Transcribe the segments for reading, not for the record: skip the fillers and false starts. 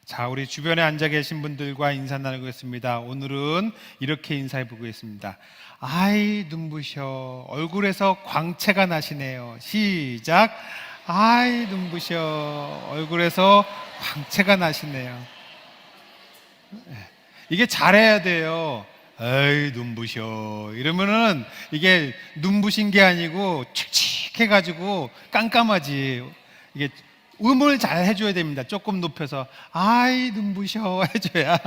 자, 우리 주변에 앉아 계신 분들과 인사 나누겠습니다. 오늘은 이렇게 인사해 보겠습니다. 아이 눈부셔. 얼굴에서 광채가 나시네요. 시작. 아이 눈부셔. 얼굴에서 광채가 나시네요. 이게 잘해야 돼요. 아이 눈부셔 이러면은 이게 눈부신 게 아니고 칙칙해가지고 깜깜하지. 이게 음을 잘 해줘야 됩니다. 조금 높여서 아이 눈부셔 해줘야.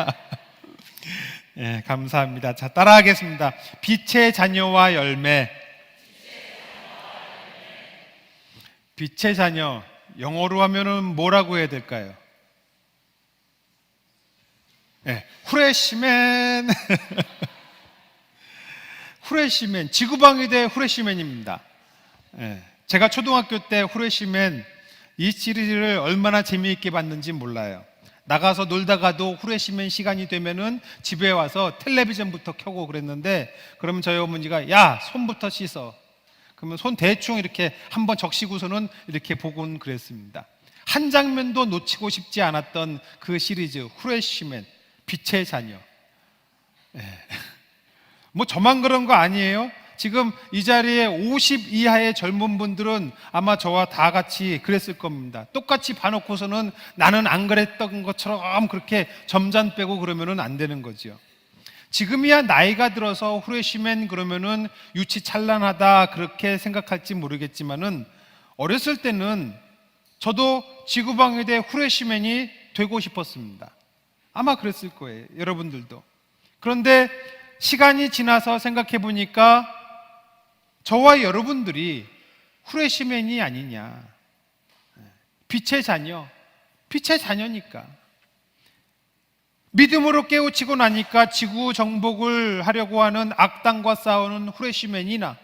예, 감사합니다. 자, 따라하겠습니다. 빛의 자녀와 열매. 빛의 자녀, 영어로 하면은 뭐라고 해야 될까요? 예, 후레시맨. 후레시맨, 지구방위대 후레시맨입니다. 예, 제가 초등학교 때 후레시맨 이 시리즈를 얼마나 재미있게 봤는지 몰라요. 나가서 놀다가도 후레시맨 시간이 되면은 집에 와서 텔레비전부터 켜고 그랬는데, 그러면 저희 어머니가 야 손부터 씻어. 그러면 손 대충 이렇게 한번 적시고서는 이렇게 보곤 그랬습니다. 한 장면도 놓치고 싶지 않았던 그 시리즈 후레시맨, 빛의 자녀. 예. 뭐 저만 그런 거 아니에요? 지금 이 자리에 50 이하의 젊은 분들은 아마 저와 다 같이 그랬을 겁니다. 똑같이 봐놓고서는 나는 안 그랬던 것처럼 그렇게 점잖 빼고 그러면은 안 되는 거죠. 지금이야 나이가 들어서 후레시맨 그러면은 유치찬란하다 그렇게 생각할지 모르겠지만은 어렸을 때는 저도 지구방위대 후레시맨이 되고 싶었습니다. 아마 그랬을 거예요. 여러분들도. 그런데 시간이 지나서 생각해 보니까 저와 여러분들이 후레시맨이 아니냐. 빛의 자녀, 빛의 자녀니까. 믿음으로 깨우치고 나니까 지구 정복을 하려고 하는 악당과 싸우는 후레시맨이나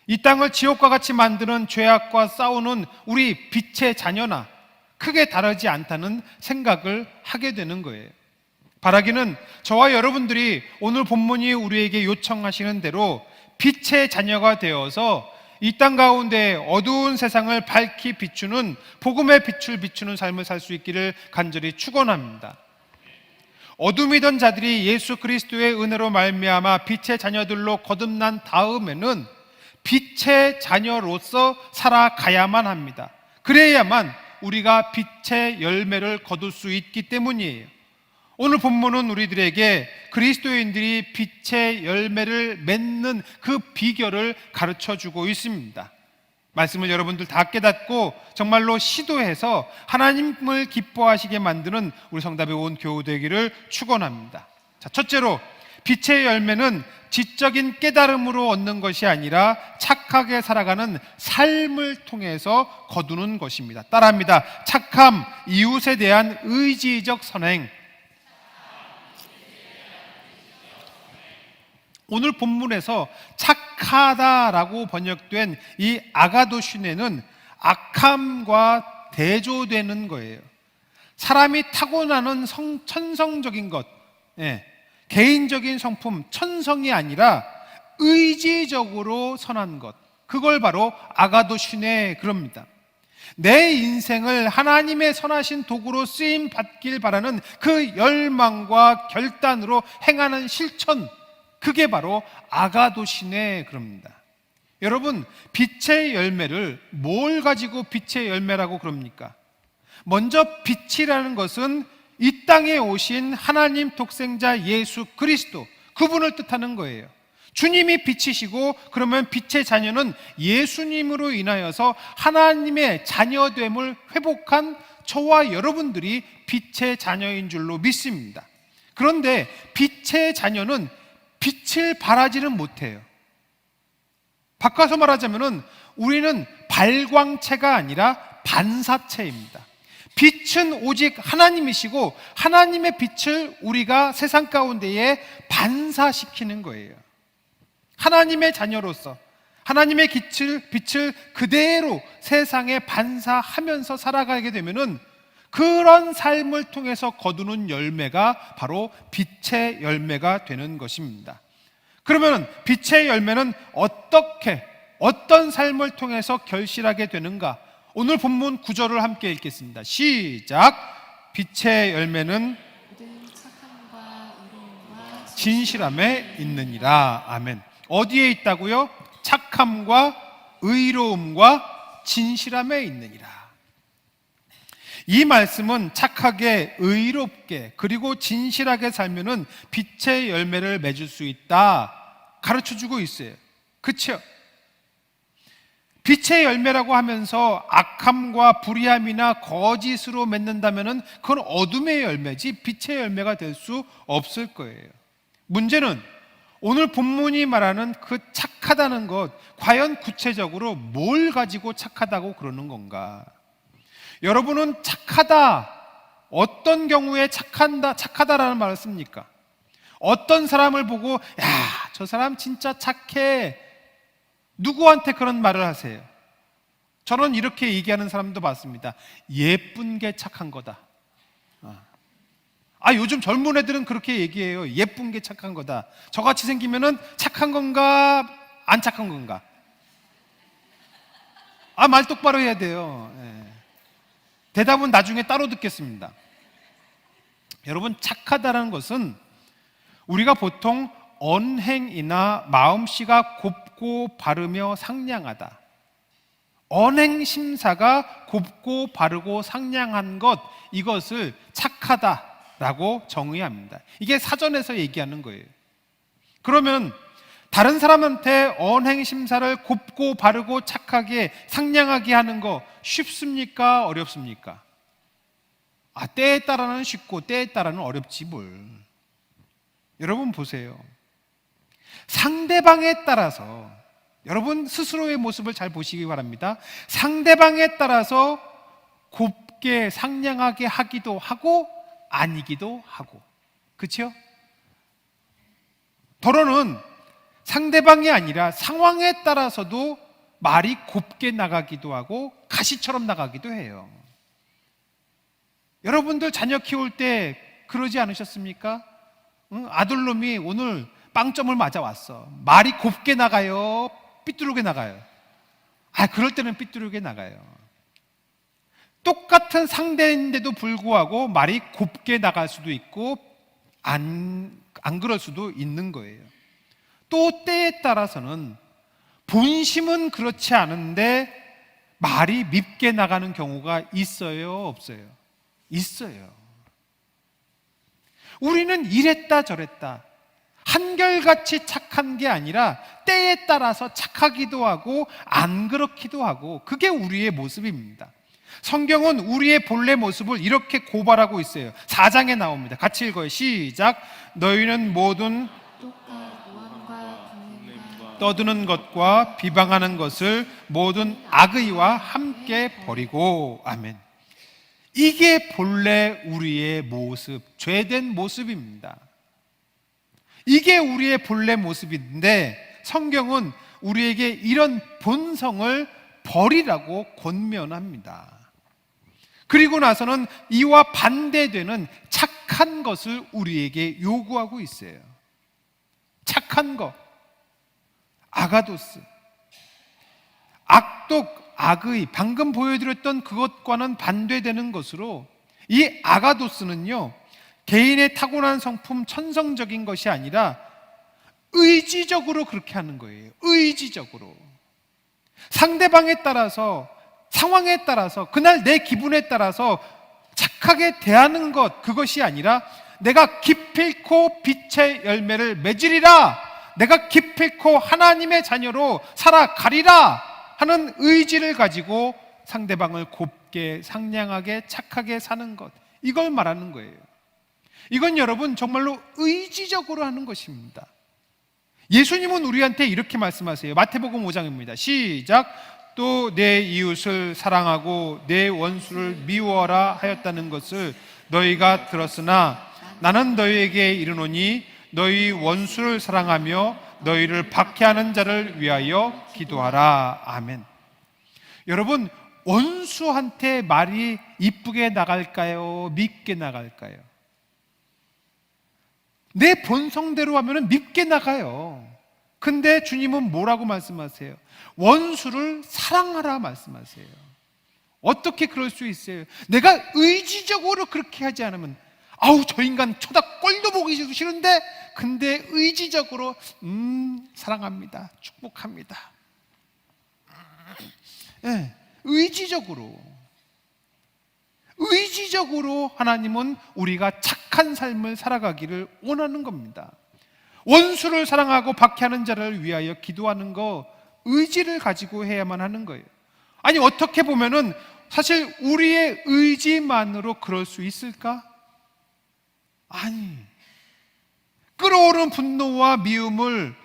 이 땅을 지옥과 같이 만드는 죄악과 싸우는 우리 빛의 자녀나 크게 다르지 않다는 생각을 하게 되는 거예요. 바라기는 저와 여러분들이 오늘 본문이 우리에게 요청하시는 대로 빛의 자녀가 되어서 이 땅 가운데 어두운 세상을 밝히 비추는 복음의 빛을 비추는 삶을 살 수 있기를 간절히 축원합니다. 어둠이던 자들이 예수 그리스도의 은혜로 말미암아 빛의 자녀들로 거듭난 다음에는 빛의 자녀로서 살아가야만 합니다. 그래야만 우리가 빛의 열매를 거둘 수 있기 때문이에요. 오늘 본문은 우리들에게 그리스도인들이 빛의 열매를 맺는 그 비결을 가르쳐주고 있습니다. 말씀을 여러분들 다 깨닫고 정말로 시도해서 하나님을 기뻐하시게 만드는 우리 성답의 온 교우 되기를 축원합니다. 자, 첫째로 빛의 열매는 지적인 깨달음으로 얻는 것이 아니라 착하게 살아가는 삶을 통해서 거두는 것입니다. 따라합니다. 착함, 이웃에 대한 의지적 선행. 오늘 본문에서 착하다라고 번역된 이 아가도슈네는 악함과 대조되는 거예요. 사람이 타고나는 천성적인 것, 개인적인 성품, 천성이 아니라 의지적으로 선한 것, 그걸 바로 아가도슈네 그럽니다. 내 인생을 하나님의 선하신 도구로 쓰임 받길 바라는 그 열망과 결단으로 행하는 실천, 그게 바로 아가도시네 그럽니다. 여러분, 빛의 열매를 뭘 가지고 빛의 열매라고 그럽니까? 먼저 빛이라는 것은 이 땅에 오신 하나님 독생자 예수 그리스도, 그분을 뜻하는 거예요. 주님이 빛이시고 그러면 빛의 자녀는 예수님으로 인하여서 하나님의 자녀됨을 회복한 저와 여러분들이 빛의 자녀인 줄로 믿습니다. 그런데 빛의 자녀는 빛을 발하지는 못해요. 바꿔서 말하자면 우리는 발광체가 아니라 반사체입니다. 빛은 오직 하나님이시고 하나님의 빛을 우리가 세상 가운데에 반사시키는 거예요. 하나님의 자녀로서 하나님의 빛을 그대로 세상에 반사하면서 살아가게 되면은 그런 삶을 통해서 거두는 열매가 바로 빛의 열매가 되는 것입니다. 그러면 빛의 열매는 어떤 삶을 통해서 결실하게 되는가? 오늘 본문 9절을 함께 읽겠습니다. 시작. 빛의 열매는 모든 착함과 의로움과 진실함에 있느니라. 아멘. 어디에 있다고요? 착함과 의로움과 진실함에 있느니라. 이 말씀은 착하게, 의롭게, 그리고 진실하게 살면은 빛의 열매를 맺을 수 있다 가르쳐 주고 있어요. 그렇죠? 빛의 열매라고 하면서 악함과 불의함이나 거짓으로 맺는다면은 그건 어둠의 열매지 빛의 열매가 될 수 없을 거예요. 문제는 오늘 본문이 말하는 그 착하다는 것, 과연 구체적으로 뭘 가지고 착하다고 그러는 건가? 여러분은 착하다, 어떤 경우에 착하다라는 말을 씁니까? 어떤 사람을 보고 야, 저 사람 진짜 착해, 누구한테 그런 말을 하세요? 저는 이렇게 얘기하는 사람도 봤습니다. 예쁜 게 착한 거다. 요즘 젊은 애들은 그렇게 얘기해요. 예쁜 게 착한 거다. 저같이 생기면은 착한 건가 안 착한 건가? 말 똑바로 해야 돼요. 대답은 나중에 따로 듣겠습니다. 여러분, 착하다는 것은 우리가 보통 언행이나 마음씨가 곱고 바르며 상냥하다, 언행심사가 곱고 바르고 상냥한 것, 이것을 착하다라고 정의합니다. 이게 사전에서 얘기하는 거예요. 그러면 다른 사람한테 언행심사를 곱고 바르고 착하게 상냥하게 하는 거 쉽습니까? 어렵습니까? 때에 따라는 쉽고 때에 따라는 어렵지 뭘. 여러분 보세요. 상대방에 따라서, 여러분 스스로의 모습을 잘 보시기 바랍니다. 상대방에 따라서 곱게 상냥하게 하기도 하고 아니기도 하고, 그렇죠? 더러는 상대방이 아니라 상황에 따라서도 말이 곱게 나가기도 하고 가시처럼 나가기도 해요. 여러분들 자녀 키울 때 그러지 않으셨습니까? 아들놈이 오늘 빵점을 맞아왔어. 말이 곱게 나가요? 삐뚤게 나가요? 그럴 때는 삐뚤게 나가요. 똑같은 상대인데도 불구하고 말이 곱게 나갈 수도 있고 안 그럴 수도 있는 거예요. 또 때에 따라서는 본심은 그렇지 않은데 말이 밉게 나가는 경우가 있어요, 없어요? 있어요. 우리는 이랬다 저랬다 한결같이 착한 게 아니라 때에 따라서 착하기도 하고 안 그렇기도 하고, 그게 우리의 모습입니다. 성경은 우리의 본래 모습을 이렇게 고발하고 있어요. 4장에 나옵니다. 같이 읽어요. 시작. 너희는 모든 떠드는 것과 비방하는 것을 모든 악의와 함께 버리고. 아멘. 이게 본래 우리의 모습, 죄된 모습입니다. 이게 우리의 본래 모습인데 성경은 우리에게 이런 본성을 버리라고 권면합니다. 그리고 나서는 이와 반대되는 착한 것을 우리에게 요구하고 있어요. 착한 것, 아가도스, 악독, 악의, 방금 보여드렸던 그것과는 반대되는 것으로, 이 아가도스는요 개인의 타고난 성품, 천성적인 것이 아니라 의지적으로 그렇게 하는 거예요. 의지적으로 상대방에 따라서, 상황에 따라서, 그날 내 기분에 따라서 착하게 대하는 것, 그것이 아니라 내가 기필코 빛의 열매를 맺으리라, 내가 기필코 하나님의 자녀로 살아가리라 하는 의지를 가지고 상대방을 곱게, 상냥하게, 착하게 사는 것, 이걸 말하는 거예요. 이건 여러분 정말로 의지적으로 하는 것입니다. 예수님은 우리한테 이렇게 말씀하세요. 마태복음 5장입니다. 시작. 또 내 이웃을 사랑하고 내 원수를 미워하라 하였다는 것을 너희가 들었으나 나는 너희에게 이르노니 너희 원수를 사랑하며 너희를 박해하는 자를 위하여 기도하라. 아멘. 여러분, 원수한테 말이 이쁘게 나갈까요? 밉게 나갈까요? 내 본성대로 하면 밉게 나가요. 근데 주님은 뭐라고 말씀하세요? 원수를 사랑하라 말씀하세요. 어떻게 그럴 수 있어요? 내가 의지적으로 그렇게 하지 않으면, 아우 저 인간 쳐다 꼴도 보기 싫은데, 근데 의지적으로 사랑합니다, 축복합니다. 네, 의지적으로 하나님은 우리가 착한 삶을 살아가기를 원하는 겁니다. 원수를 사랑하고 박해하는 자를 위하여 기도하는 거 의지를 가지고 해야만 하는 거예요. 아니 어떻게 보면은 사실 우리의 의지만으로 그럴 수 있을까? 아니, 끓어오른 분노와 미움을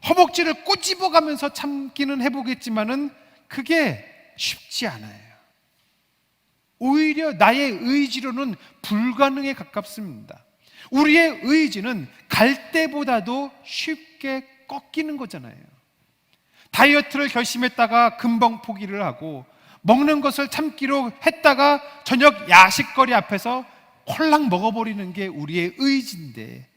허벅지를 꼬집어가면서 참기는 해보겠지만은 그게 쉽지 않아요. 오히려 나의 의지로는 불가능에 가깝습니다. 우리의 의지는 갈대보다도 쉽게 꺾이는 거잖아요. 다이어트를 결심했다가 금방 포기를 하고, 먹는 것을 참기로 했다가 저녁 야식거리 앞에서 홀랑 먹어버리는 게 우리의 의지인데,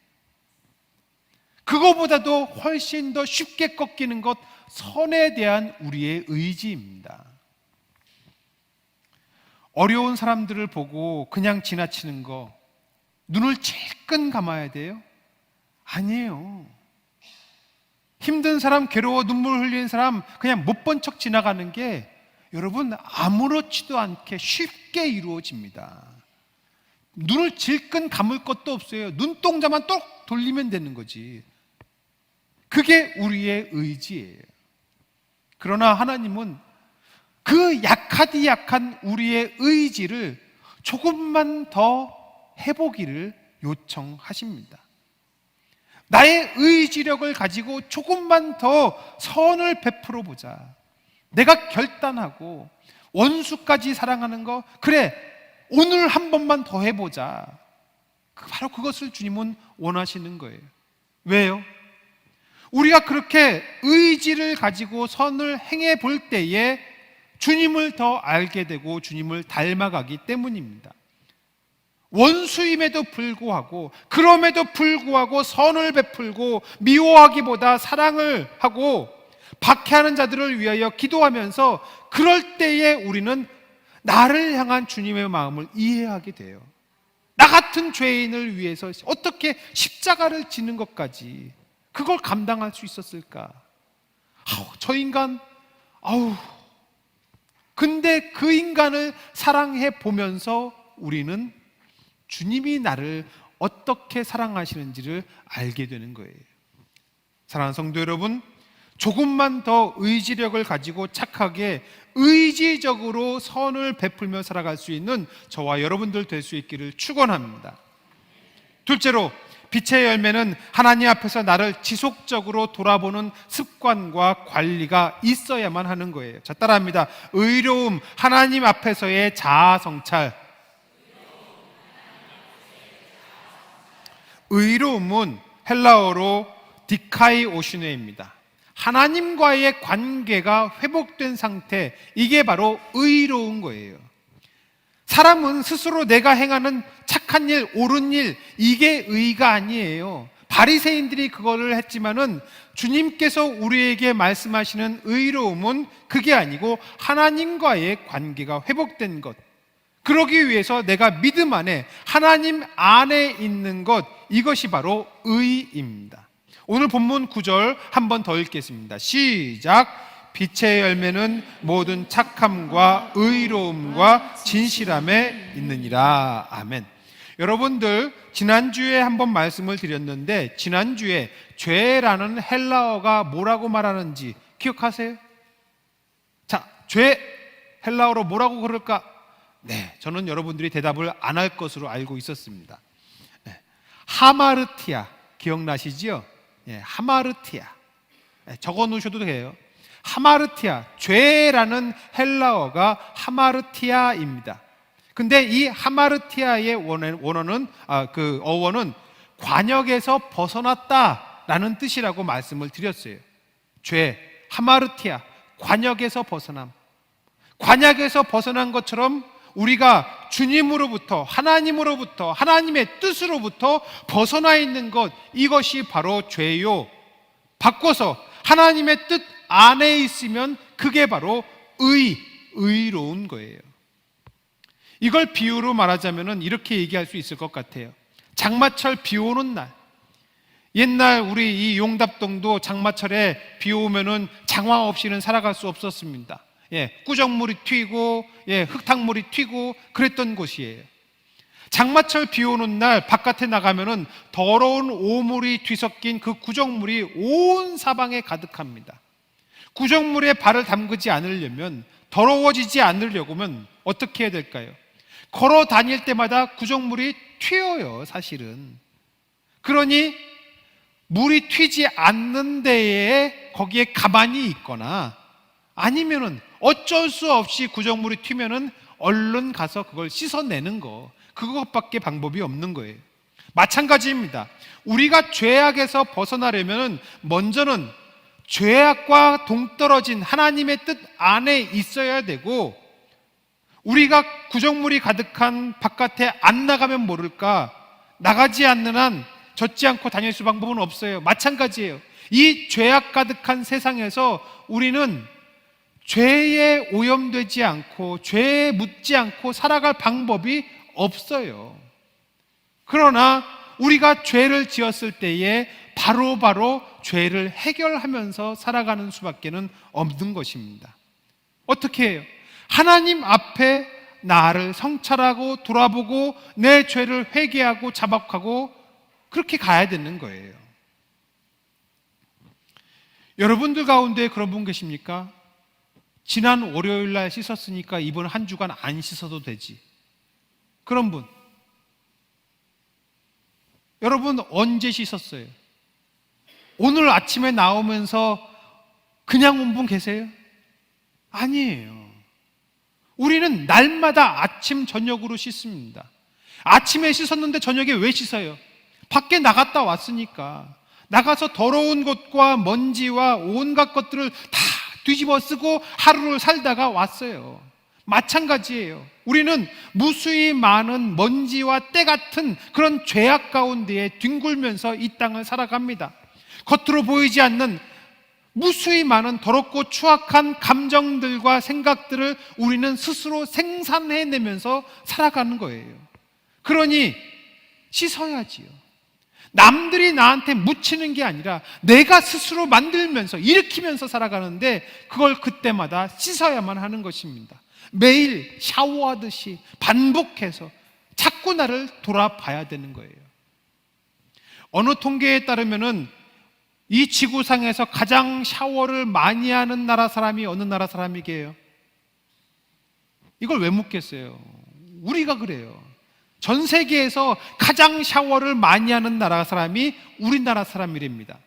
그거보다도 훨씬 더 쉽게 꺾이는 것, 선에 대한 우리의 의지입니다. 어려운 사람들을 보고 그냥 지나치는 거, 눈을 질끈 감아야 돼요? 아니에요. 힘든 사람, 괴로워 눈물 흘리는 사람 그냥 못 본 척 지나가는 게 여러분 아무렇지도 않게 쉽게 이루어집니다. 눈을 질끈 감을 것도 없어요. 눈동자만 똑 돌리면 되는 거지. 그게 우리의 의지예요. 그러나 하나님은 그 약하디 약한 우리의 의지를 조금만 더 해보기를 요청하십니다. 나의 의지력을 가지고 조금만 더 선을 베풀어 보자. 내가 결단하고 원수까지 사랑하는 거, 그래 오늘 한 번만 더 해보자. 바로 그것을 주님은 원하시는 거예요. 왜요? 우리가 그렇게 의지를 가지고 선을 행해 볼 때에 주님을 더 알게 되고 주님을 닮아가기 때문입니다. 원수임에도 불구하고, 그럼에도 불구하고 선을 베풀고 미워하기보다 사랑을 하고 박해하는 자들을 위하여 기도하면서, 그럴 때에 우리는 나를 향한 주님의 마음을 이해하게 돼요. 나 같은 죄인을 위해서 어떻게 십자가를 지는 것까지 그걸 감당할 수 있었을까? 저 인간, 근데 그 인간을 사랑해 보면서 우리는 주님이 나를 어떻게 사랑하시는지를 알게 되는 거예요. 사랑하는 성도 여러분, 조금만 더 의지력을 가지고 착하게 의지적으로 선을 베풀며 살아갈 수 있는 저와 여러분들 될 수 있기를 축원합니다. 둘째로, 빛의 열매는 하나님 앞에서 나를 지속적으로 돌아보는 습관과 관리가 있어야만 하는 거예요. 자, 따라합니다. 의로움, 하나님 앞에서의 자아 성찰. 의로움은 헬라어로 디카이오시네입니다. 하나님과의 관계가 회복된 상태, 이게 바로 의로운 거예요. 사람은 스스로 내가 행하는 착한 일, 옳은 일, 이게 의가 아니에요. 바리새인들이 그거를 했지만은 주님께서 우리에게 말씀하시는 의로움은 그게 아니고 하나님과의 관계가 회복된 것, 그러기 위해서 내가 믿음 안에, 하나님 안에 있는 것, 이것이 바로 의입니다. 오늘 본문 9절 한 번 더 읽겠습니다. 시작. 빛의 열매는 모든 착함과 의로움과 진실함에 있느니라. 아멘. 여러분들, 지난주에 한번 말씀을 드렸는데, 지난주에 죄라는 헬라어가 뭐라고 말하는지 기억하세요? 자, 죄 헬라어로 뭐라고 그럴까? 네, 저는 여러분들이 대답을 안 할 것으로 알고 있었습니다. 네, 하마르티아 기억나시지요? 네, 하마르티아. 네, 적어 놓으셔도 돼요. 하마르티아, 죄라는 헬라어가 하마르티아입니다. 근데 이 하마르티아의 원어는 그 어원은 관역에서 벗어났다라는 뜻이라고 말씀을 드렸어요. 죄, 하마르티아, 관역에서 벗어남. 관역에서 벗어난 것처럼 우리가 주님으로부터, 하나님으로부터, 하나님의 뜻으로부터 벗어나 있는 것, 이것이 바로 죄요. 바꿔서 하나님의 뜻 안에 있으면 그게 바로 의로운 거예요. 이걸 비유로 말하자면 이렇게 얘기할 수 있을 것 같아요. 장마철 비 오는 날, 옛날 우리 이 용답동도 장마철에 비 오면은 장화 없이는 살아갈 수 없었습니다. 꾸정물이 튀고 흙탕물이 튀고 그랬던 곳이에요. 장마철 비 오는 날 바깥에 나가면은 더러운 오물이 뒤섞인 그 구정물이 온 사방에 가득합니다. 구정물에 발을 담그지 않으려면, 더러워지지 않으려면 어떻게 해야 될까요? 걸어 다닐 때마다 구정물이 튀어요, 사실은. 그러니 물이 튀지 않는 데에 거기에 가만히 있거나, 아니면은 어쩔 수 없이 구정물이 튀면은 얼른 가서 그걸 씻어내는 거, 그것밖에 방법이 없는 거예요. 마찬가지입니다. 우리가 죄악에서 벗어나려면 먼저는 죄악과 동떨어진 하나님의 뜻 안에 있어야 되고, 우리가 구정물이 가득한 바깥에 안 나가면 모를까, 나가지 않는 한 젖지 않고 다닐 수 방법은 없어요. 마찬가지예요. 이 죄악 가득한 세상에서 우리는 죄에 오염되지 않고 죄에 묻지 않고 살아갈 방법이 없어요. 그러나 우리가 죄를 지었을 때에 바로바로 죄를 해결하면서 살아가는 수밖에는 없는 것입니다. 어떻게 해요? 하나님 앞에 나를 성찰하고 돌아보고 내 죄를 회개하고 자복하고 그렇게 가야 되는 거예요. 여러분들 가운데 그런 분 계십니까? 지난 월요일 날 씻었으니까 이번 한 주간 안 씻어도 되지. 그런 분. 여러분 언제 씻었어요? 오늘 아침에 나오면서 그냥 온 분 계세요? 아니에요. 우리는 날마다 아침 저녁으로 씻습니다. 아침에 씻었는데 저녁에 왜 씻어요? 밖에 나갔다 왔으니까. 나가서 더러운 것과 먼지와 온갖 것들을 다 뒤집어 쓰고 하루를 살다가 왔어요. 마찬가지예요. 우리는 무수히 많은 먼지와 때 같은 그런 죄악 가운데에 뒹굴면서 이 땅을 살아갑니다. 겉으로 보이지 않는 무수히 많은 더럽고 추악한 감정들과 생각들을 우리는 스스로 생산해내면서 살아가는 거예요. 그러니 씻어야지요. 남들이 나한테 묻히는 게 아니라 내가 스스로 만들면서 일으키면서 살아가는데 그걸 그때마다 씻어야만 하는 것입니다. 매일 샤워하듯이 반복해서 자꾸 나를 돌아봐야 되는 거예요. 어느 통계에 따르면은 이 지구상에서 가장 샤워를 많이 하는 나라 사람이 어느 나라 사람이게요? 이걸 왜 묻겠어요? 우리가 그래요. 전 세계에서 가장 샤워를 많이 하는 나라 사람이 우리나라 사람이랍니다.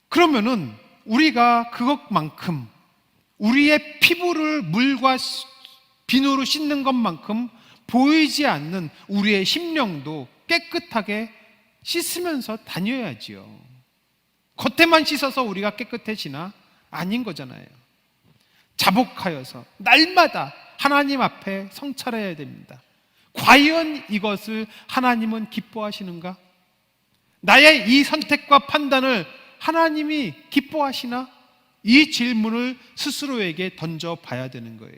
그러면은 우리가 그것만큼 우리의 피부를 물과 비누로 씻는 것만큼 보이지 않는 우리의 심령도 깨끗하게 씻으면서 다녀야지요. 겉에만 씻어서 우리가 깨끗해지나? 아닌 거잖아요. 자복하여서 날마다 하나님 앞에 성찰해야 됩니다. 과연 이것을 하나님은 기뻐하시는가? 나의 이 선택과 판단을 하나님이 기뻐하시나? 이 질문을 스스로에게 던져봐야 되는 거예요.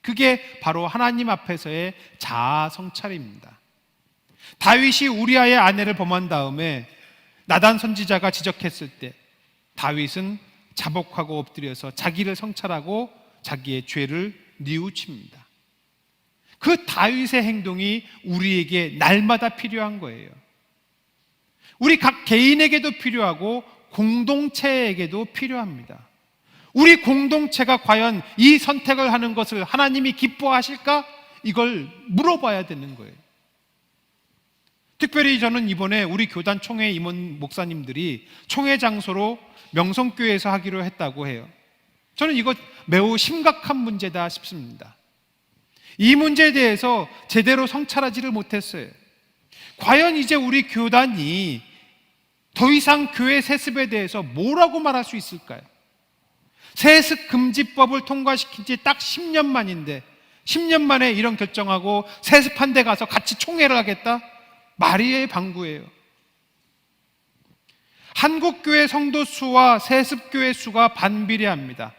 그게 바로 하나님 앞에서의 자아 성찰입니다. 다윗이 우리아의 아내를 범한 다음에 나단 선지자가 지적했을 때 다윗은 자복하고 엎드려서 자기를 성찰하고 자기의 죄를 뉘우칩니다. 그 다윗의 행동이 우리에게 날마다 필요한 거예요. 우리 각 개인에게도 필요하고 공동체에게도 필요합니다. 우리 공동체가 과연 이 선택을 하는 것을 하나님이 기뻐하실까? 이걸 물어봐야 되는 거예요. 특별히 저는 이번에 우리 교단 총회 임원 목사님들이 총회 장소로 명성교회에서 하기로 했다고 해요. 저는 이거 매우 심각한 문제다 싶습니다. 이 문제에 대해서 제대로 성찰하지를 못했어요. 과연 이제 우리 교단이 더 이상 교회 세습에 대해서 뭐라고 말할 수 있을까요? 세습 금지법을 통과시킨 지 딱 10년 만인데 10년 만에 이런 결정하고 세습한 데 가서 같이 총회를 하겠다? 말이 방구예요. 한국교회 성도 수와 세습교회 수가 반비례합니다.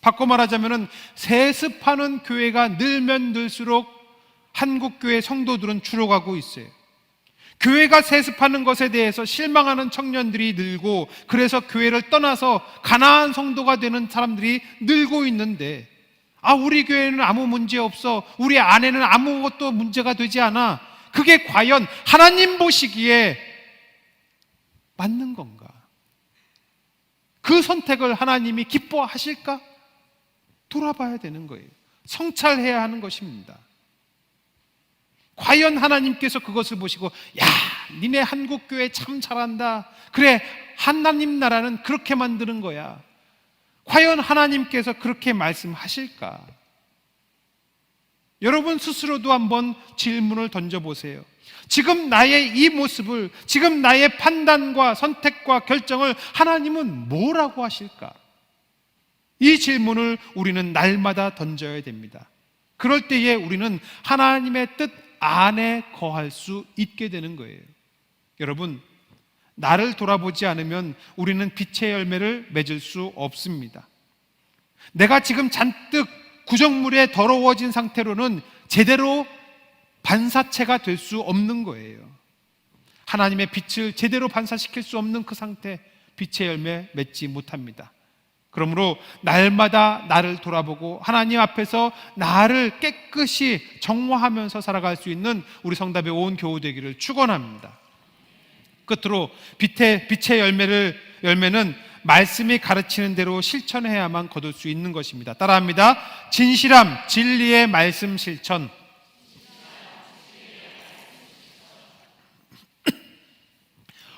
바꿔 말하자면 세습하는 교회가 늘면 늘수록 한국교회 성도들은 줄어가고 있어요. 교회가 세습하는 것에 대해서 실망하는 청년들이 늘고, 그래서 교회를 떠나서 가난한 성도가 되는 사람들이 늘고 있는데, 우리 교회는 아무 문제 없어, 우리 안에는 아무것도 문제가 되지 않아, 그게 과연 하나님 보시기에 맞는 건가? 그 선택을 하나님이 기뻐하실까? 돌아봐야 되는 거예요. 성찰해야 하는 것입니다. 과연 하나님께서 그것을 보시고, 야, 니네 한국교회 참 잘한다, 그래, 하나님 나라는 그렇게 만드는 거야, 과연 하나님께서 그렇게 말씀하실까? 여러분 스스로도 한번 질문을 던져보세요. 지금 나의 이 모습을, 지금 나의 판단과 선택과 결정을 하나님은 뭐라고 하실까? 이 질문을 우리는 날마다 던져야 됩니다. 그럴 때에 우리는 하나님의 뜻 안에 거할 수 있게 되는 거예요. 여러분, 나를 돌아보지 않으면 우리는 빛의 열매를 맺을 수 없습니다. 내가 지금 잔뜩 구정물에 더러워진 상태로는 제대로 반사체가 될 수 없는 거예요. 하나님의 빛을 제대로 반사시킬 수 없는 그 상태, 빛의 열매 맺지 못합니다. 그러므로 날마다 나를 돌아보고 하나님 앞에서 나를 깨끗이 정화하면서 살아갈 수 있는 우리 성답의 온 교우 되기를 축원합니다. 끝으로 빛의 열매는 말씀이 가르치는 대로 실천해야만 거둘 수 있는 것입니다. 따라합니다. 진실함, 진리의 말씀 실천.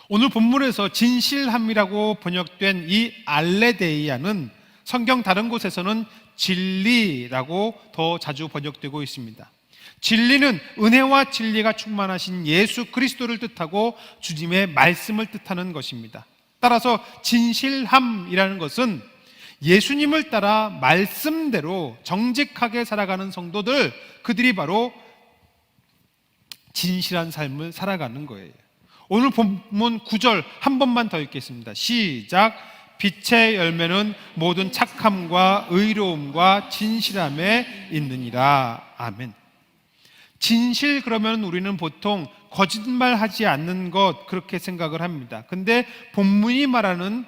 오늘 본문에서 진실함이라고 번역된 이 알레데이아는 성경 다른 곳에서는 진리라고 더 자주 번역되고 있습니다. 진리는 은혜와 진리가 충만하신 예수 그리스도를 뜻하고 주님의 말씀을 뜻하는 것입니다. 따라서 진실함이라는 것은 예수님을 따라 말씀대로 정직하게 살아가는 성도들, 그들이 바로 진실한 삶을 살아가는 거예요. 오늘 본문 9절 한 번만 더 읽겠습니다. 시작. 빛의 열매는 모든 착함과 의로움과 진실함에 있느니라. 아멘. 진실, 그러면 우리는 보통 거짓말하지 않는 것, 그렇게 생각을 합니다. 근데 본문이 말하는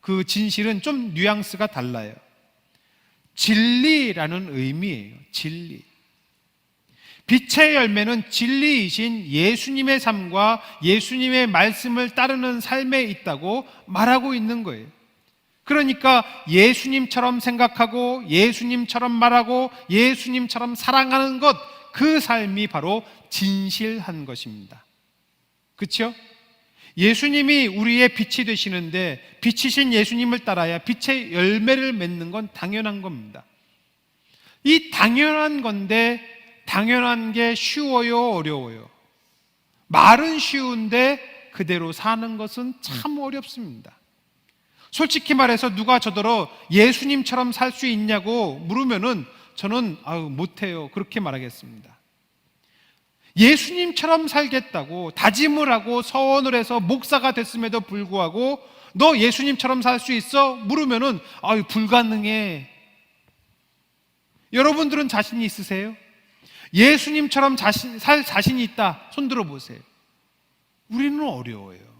그 진실은 좀 뉘앙스가 달라요. 진리라는 의미예요. 진리. 빛의 열매는 진리이신 예수님의 삶과 예수님의 말씀을 따르는 삶에 있다고 말하고 있는 거예요. 그러니까 예수님처럼 생각하고 예수님처럼 말하고 예수님처럼 사랑하는 것, 그 삶이 바로 진실한 것입니다. 그렇죠? 예수님이 우리의 빛이 되시는데 빛이신 예수님을 따라야 빛의 열매를 맺는 건 당연한 겁니다. 이 당연한 건데, 당연한 게 쉬워요, 어려워요? 말은 쉬운데 그대로 사는 것은 참 어렵습니다. 솔직히 말해서 누가 저더러 예수님처럼 살 수 있냐고 물으면은 저는 못해요, 그렇게 말하겠습니다. 예수님처럼 살겠다고 다짐을 하고 서원을 해서 목사가 됐음에도 불구하고 너 예수님처럼 살 수 있어? 물으면은 불가능해. 여러분들은 자신이 있으세요? 예수님처럼 살 자신이 있다, 손 들어보세요. 우리는 어려워요.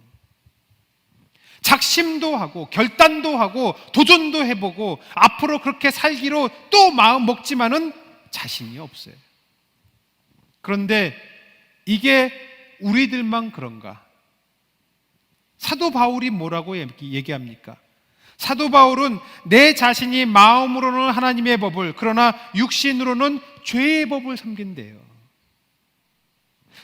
작심도 하고 결단도 하고 도전도 해보고 앞으로 그렇게 살기로 또 마음 먹지만은 자신이 없어요. 그런데 이게 우리들만 그런가? 사도 바울이 뭐라고 얘기합니까? 사도 바울은 내 자신이 마음으로는 하나님의 법을, 그러나 육신으로는 죄의 법을 섬긴대요.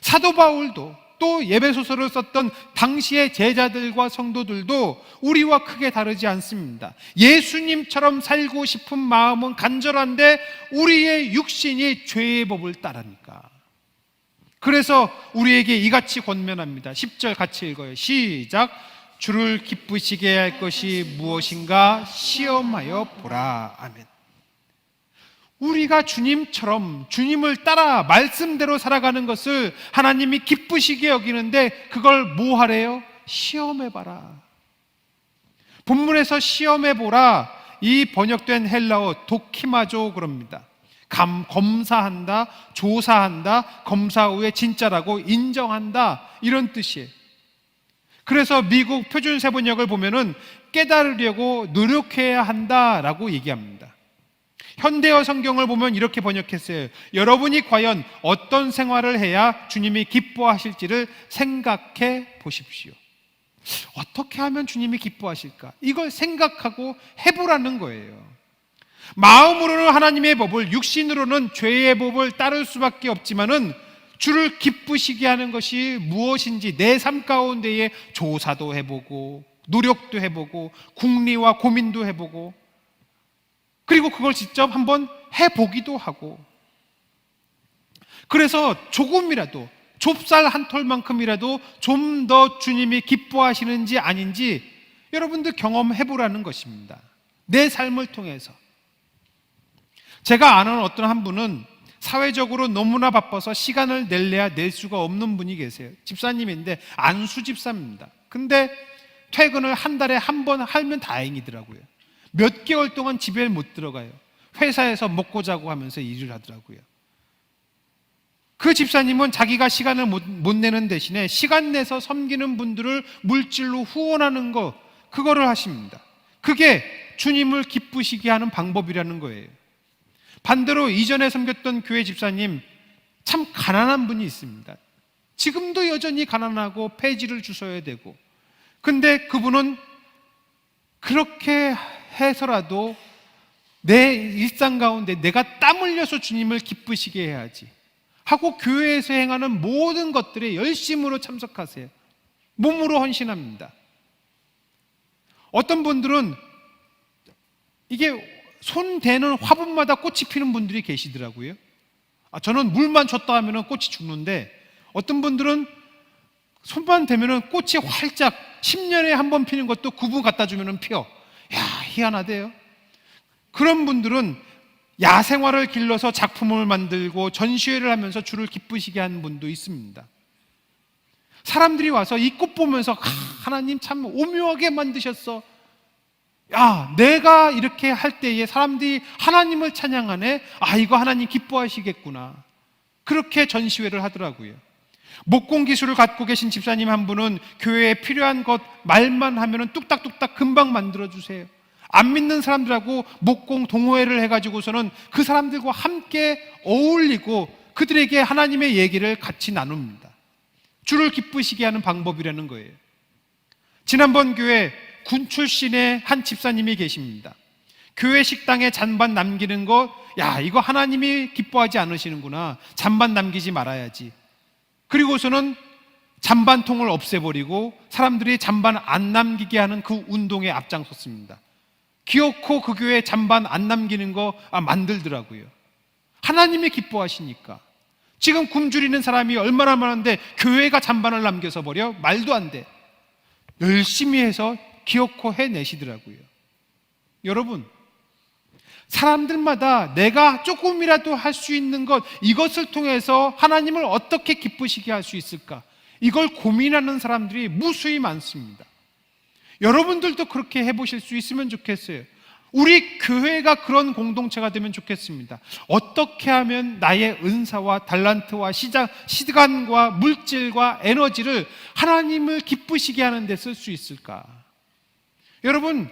사도 바울도, 또 예배소설을 썼던 당시의 제자들과 성도들도 우리와 크게 다르지 않습니다. 예수님처럼 살고 싶은 마음은 간절한데 우리의 육신이 죄의 법을 따르니까. 그래서 우리에게 이같이 권면합니다. 10절 같이 읽어요. 시작. 주를 기쁘시게 할 것이 무엇인가 시험하여 보라. 아멘. 우리가 주님처럼, 주님을 따라 말씀대로 살아가는 것을 하나님이 기쁘시게 여기는데 그걸 뭐 하래요? 시험해봐라. 본문에서 시험해보라, 이 번역된 헬라어 도키마조 그럽니다. 검사한다, 조사한다, 검사 후에 진짜라고 인정한다, 이런 뜻이에요. 그래서 미국 표준 세번역을 보면은 깨달으려고 노력해야 한다라고 얘기합니다. 현대어 성경을 보면 이렇게 번역했어요. 여러분이 과연 어떤 생활을 해야 주님이 기뻐하실지를 생각해 보십시오. 어떻게 하면 주님이 기뻐하실까? 이걸 생각하고 해보라는 거예요. 마음으로는 하나님의 법을, 육신으로는 죄의 법을 따를 수밖에 없지만은 주를 기쁘시게 하는 것이 무엇인지 내 삶 가운데에 조사도 해보고 노력도 해보고 궁리와 고민도 해보고 그리고 그걸 직접 한번 해보기도 하고, 그래서 조금이라도 좁쌀 한 톨만큼이라도 좀 더 주님이 기뻐하시는지 아닌지 여러분들 경험해보라는 것입니다. 내 삶을 통해서. 제가 아는 어떤 한 분은 사회적으로 너무나 바빠서 시간을 낼래야 낼 수가 없는 분이 계세요. 집사님인데 안수 집사입니다. 근데 퇴근을 한 달에 한 번 하면 다행이더라고요. 몇 개월 동안 집에 못 들어가요. 회사에서 먹고 자고 하면서 일을 하더라고요. 그 집사님은 자기가 시간을 못 내는 대신에 시간 내서 섬기는 분들을 물질로 후원하는 거, 그거를 하십니다. 그게 주님을 기쁘시게 하는 방법이라는 거예요. 반대로 이전에 섬겼던 교회 집사님, 참 가난한 분이 있습니다. 지금도 여전히 가난하고 폐지를 주셔야 되고, 근데 그분은 그렇게 해서라도 내 일상 가운데 내가 땀 흘려서 주님을 기쁘시게 해야지 하고 교회에서 행하는 모든 것들에 열심으로 참석하세요. 몸으로 헌신합니다. 어떤 분들은 이게 손 대는 화분마다 꽃이 피는 분들이 계시더라고요. 저는 물만 줬다 하면 꽃이 죽는데, 어떤 분들은 손만 대면 꽃이 활짝 10년에 한 번 피는 것도 9분 갖다 주면 피어. 야, 희한하대요. 그런 분들은 야생화를 길러서 작품을 만들고 전시회를 하면서 주를 기쁘시게 하는 분도 있습니다. 사람들이 와서 이 꽃 보면서 하나님 참 오묘하게 만드셨어. 야, 내가 이렇게 할 때에 사람들이 하나님을 찬양하네. 이거 하나님 기뻐하시겠구나. 그렇게 전시회를 하더라고요. 목공 기술을 갖고 계신 집사님 한 분은 교회에 필요한 것 말만 하면은 뚝딱뚝딱 금방 만들어주세요. 안 믿는 사람들하고 목공 동호회를 해가지고서는 그 사람들과 함께 어울리고 그들에게 하나님의 얘기를 같이 나눕니다. 주를 기쁘시게 하는 방법이라는 거예요. 지난번 교회 군 출신의 한 집사님이 계십니다. 교회 식당에 잔반 남기는 거, 야, 이거 하나님이 기뻐하지 않으시는구나. 잔반 남기지 말아야지. 그리고서는 잔반통을 없애버리고 사람들이 잔반 안 남기게 하는 그 운동에 앞장섰습니다. 기어코 그 교회 잔반 안 남기는 거 만들더라고요. 하나님이 기뻐하시니까. 지금 굶주리는 사람이 얼마나 많은데 교회가 잔반을 남겨서 버려? 말도 안 돼. 열심히 해서 기어코 해내시더라고요. 여러분, 사람들마다 내가 조금이라도 할 수 있는 것, 이것을 통해서 하나님을 어떻게 기쁘시게 할 수 있을까? 이걸 고민하는 사람들이 무수히 많습니다. 여러분들도 그렇게 해보실 수 있으면 좋겠어요. 우리 교회가 그런 공동체가 되면 좋겠습니다. 어떻게 하면 나의 은사와 달란트와 시간과 물질과 에너지를 하나님을 기쁘시게 하는 데 쓸 수 있을까? 여러분,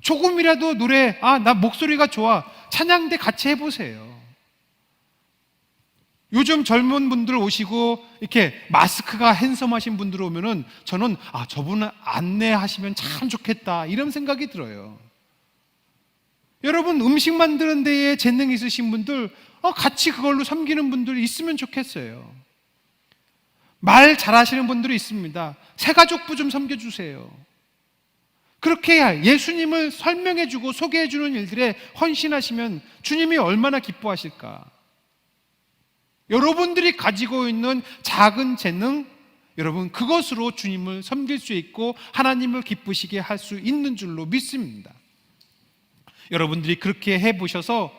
조금이라도 노래, 나 목소리가 좋아, 찬양대 같이 해보세요. 요즘 젊은 분들 오시고 이렇게 마스크가 핸섬하신 분들 오면은 저는 저분은 안내하시면 참 좋겠다, 이런 생각이 들어요. 여러분, 음식 만드는 데에 재능 있으신 분들 같이 그걸로 섬기는 분들이 있으면 좋겠어요. 말 잘하시는 분들이 있습니다. 새가족부 좀 섬겨주세요. 그렇게 해야 예수님을 설명해주고 소개해주는 일들에 헌신하시면 주님이 얼마나 기뻐하실까. 여러분들이 가지고 있는 작은 재능, 여러분 그것으로 주님을 섬길 수 있고 하나님을 기쁘시게 할 수 있는 줄로 믿습니다. 여러분들이 그렇게 해보셔서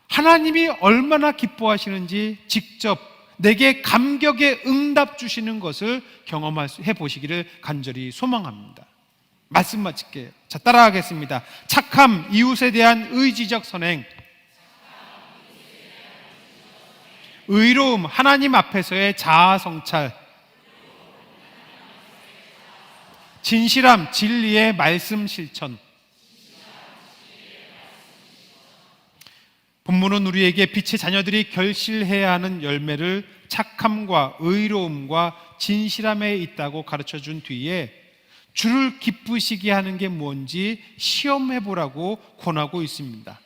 하나님이 얼마나 기뻐하시는지 직접 내게 감격의 응답 주시는 것을 경험해 보시기를 간절히 소망합니다. 말씀 마칠게요. 자, 따라하겠습니다. 착함, 이웃에 대한 의지적 선행, 의로움, 하나님 앞에서의 자아 성찰, 진실함, 진리의 말씀 실천. 본문은 우리에게 빛의 자녀들이 결실해야 하는 열매를 착함과 의로움과 진실함에 있다고 가르쳐 준 뒤에 주를 기쁘시게 하는 게 뭔지 시험해 보라고 권하고 있습니다.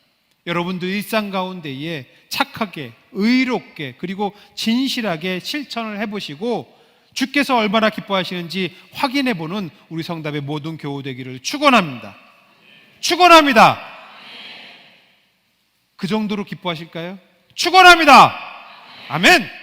여러분들 일상 가운데에 착하게, 의롭게, 그리고 진실하게 실천을 해보시고 주께서 얼마나 기뻐하시는지 확인해 보는 우리 성답의 모든 교우 되기를 축원합니다. 축원합니다. 그 정도로 기뻐하실까요? 축원합니다. 아멘.